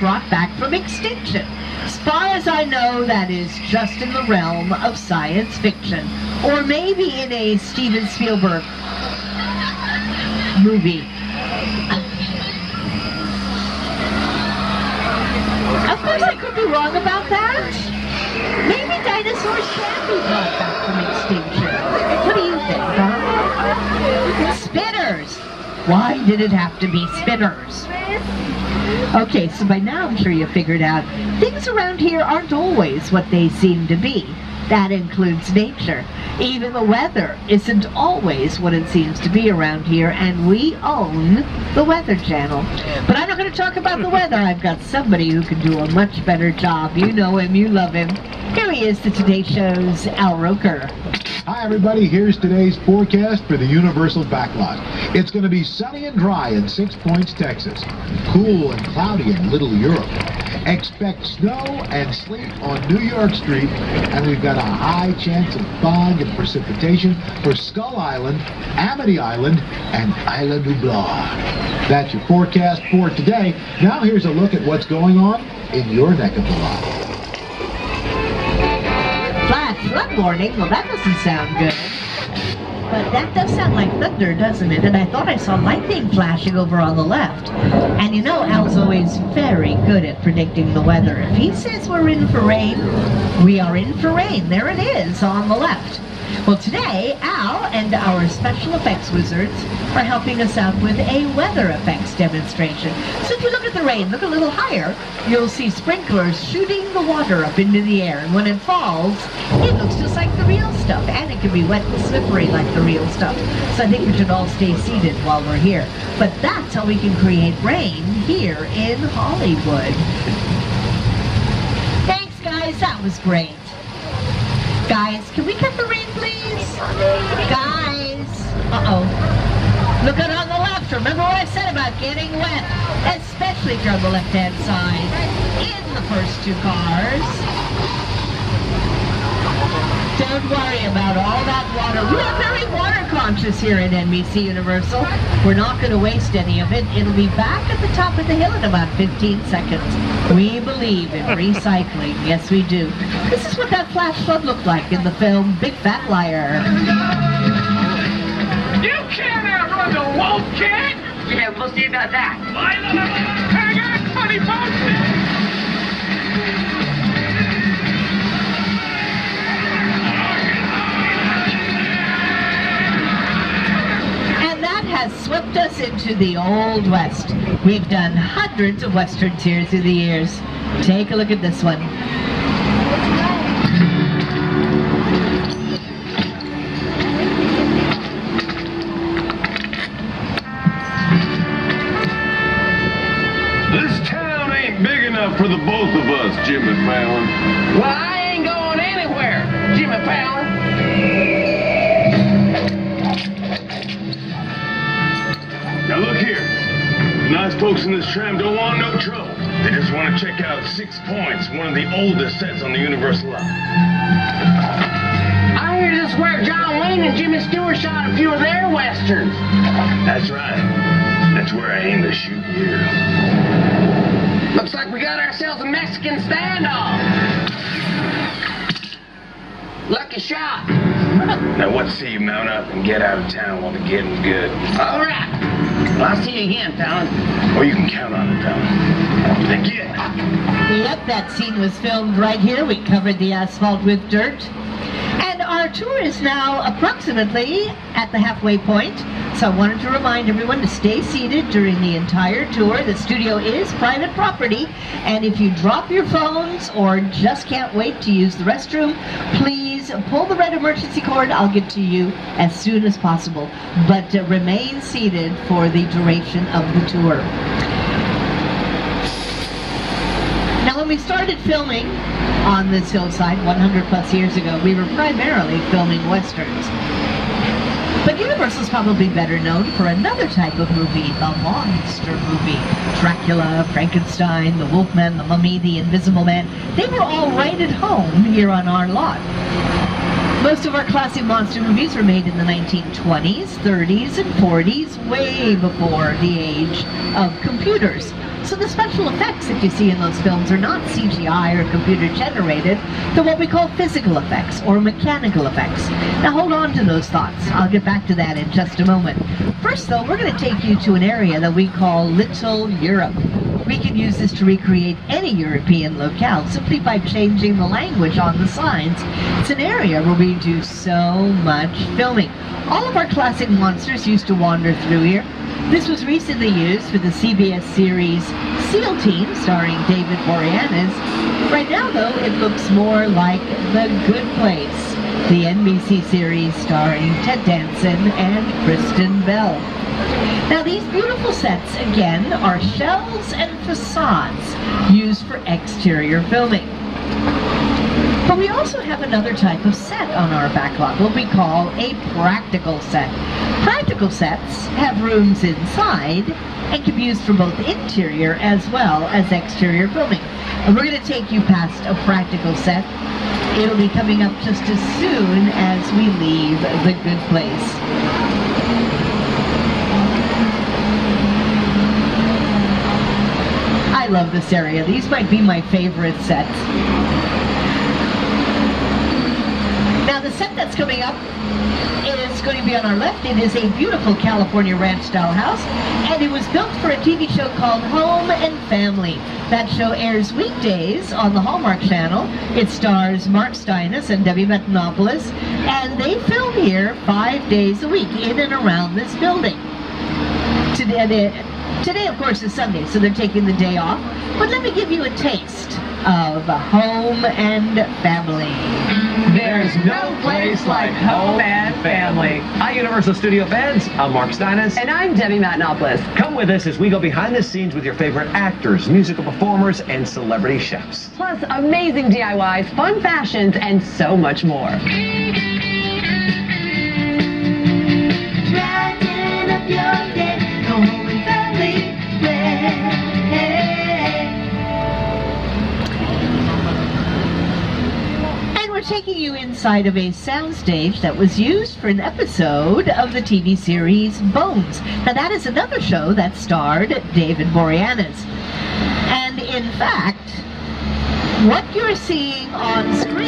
brought back from extinction. As far as I know, that is just in the realm of science fiction. Or maybe in a Steven Spielberg movie. Of course, I could be wrong about that. Maybe dinosaurs can be brought back from extinction. What do you think, huh? Spinners! Why did it have to be spinners? Okay, so by now I'm sure you figured out things around here aren't always what they seem to be. That includes nature. Even the weather isn't always what it seems to be around here, and we own the Weather Channel. But I'm not going to talk about the weather. I've got somebody who can do a much better job. You know him, you love him. Here he is, the Today Show's Al Roker. Hi everybody, here's today's forecast for the Universal Backlot. It's going to be sunny and dry in 6 Points, Texas. Cool and cloudy in Little Europe. Expect snow and sleet on New York Street, and we've got a high chance of fog and precipitation for Skull Island, Amity Island, and Isla Nublar. That's your forecast for today. Now here's a look at what's going on in your neck of the lot. Flash flood warning? Well, that doesn't sound good. But that does sound like thunder, doesn't it? And I thought I saw lightning flashing over on the left. And you know, Al's always very good at predicting the weather. If he says we're in for rain, we are in for rain. There it is on the left. Well, today, Al and our special effects wizards are helping us out with a weather effects demonstration. So if you look at the rain, look a little higher, you'll see sprinklers shooting the water up into the air. And when it falls, it looks just like the real stuff. And it can be wet and slippery like the real stuff. So I think we should all stay seated while we're here. But that's how we can create rain here in Hollywood. Thanks, guys. That was great. Guys, can we cut the rain, please? Guys! Uh-oh. Look out on the left. Remember what I said about getting wet, especially if you're on the left-hand side. In the first two cars. Don't worry about all that water. We are very water conscious here at NBC Universal. We're not going to waste any of it. It'll be back at the top of the hill in about 15 seconds. We believe in recycling. Yes, we do. This is what that flash flood looked like in the film Big Fat Liar. You can't outrun the wolf, kid! Yeah, we'll see about that. I got 20 bucks! Has swept us into the Old West. We've done hundreds of westerns here through the years. Take a look at this one. This town ain't big enough for the both of us, Jimmy Fallon. Well, I ain't going anywhere, Jimmy Fallon. Now look here, nice folks in this tram don't want no trouble. They just want to check out 6 Points, one of the oldest sets on the Universal lot. I hear this is where John Wayne and Jimmy Stewart shot a few of their westerns. That's right. That's where I aim to shoot you. Looks like we got ourselves a Mexican standoff. Lucky shot. Now what say you mount up and get out of town while the getting's good? All right. Well, I'll see you again, Fallon. Or you can count on it, Fallon. Then get. Yep, that scene was filmed right here. We covered the asphalt with dirt. And our tour is now approximately at the halfway point. So I wanted to remind everyone to stay seated during the entire tour. The studio is private property. And if you drop your phones or just can't wait to use the restroom, please pull the red emergency cord. I'll get to you as soon as possible. But remain seated for the duration of the tour. Now, when we started filming on this hillside 100 plus years ago, we were primarily filming westerns. But Universal's probably better known for another type of movie, the monster movie. Dracula, Frankenstein, the Wolfman, the Mummy, the Invisible Man. They were all right at home here on our lot. Most of our classic monster movies were made in the 1920s, 30s, and 40s, way before the age of computers. So So the special effects that you see in those films are not CGI or computer generated. They're what we call physical effects or mechanical effects. Now hold on to those thoughts. I'll get back to that in just a moment. First though, we're going to take you to an area that we call Little Europe. We can use this to recreate any European locale simply by changing the language on the signs. It's an area where we do so much filming. All of our classic monsters used to wander through here. This was recently used for the CBS series SEAL Team, starring David Boreanaz. Right now, though, it looks more like The Good Place, the NBC series starring Ted Danson and Kristen Bell. Now, these beautiful sets, again, are shells and facades used for exterior filming. But we also have another type of set on our backlot, what we call a practical set. Practical sets have rooms inside and can be used for both interior as well as exterior filming. And we're going to take you past a practical set. It'll be coming up just as soon as we leave The Good Place. I love this area. These might be my favorite sets. Now the set that's coming up is going to be on our left. It is a beautiful California ranch-style house, and it was built for a TV show called Home and Family. That show airs weekdays on the Hallmark Channel. It stars Mark Steinis and Debbie Metanopoulos, and they film here 5 days a week in and around this building. Today, of course, is Sunday, so they're taking the day off. But let me give you a taste of Home and Family. There's no place like Home and Family. Hi, Universal Studio fans. I'm Mark Steinis. And I'm Debbie Matenopoulos. Come with us as we go behind the scenes with your favorite actors, musical performers, and celebrity chefs. Plus, amazing DIYs, fun fashions, and so much more. Brighten up your day, go Home and Family. We're taking you inside of a soundstage that was used for an episode of the TV series Bones. Now that is another show that starred David Boreanaz. And in fact, what you're seeing on screen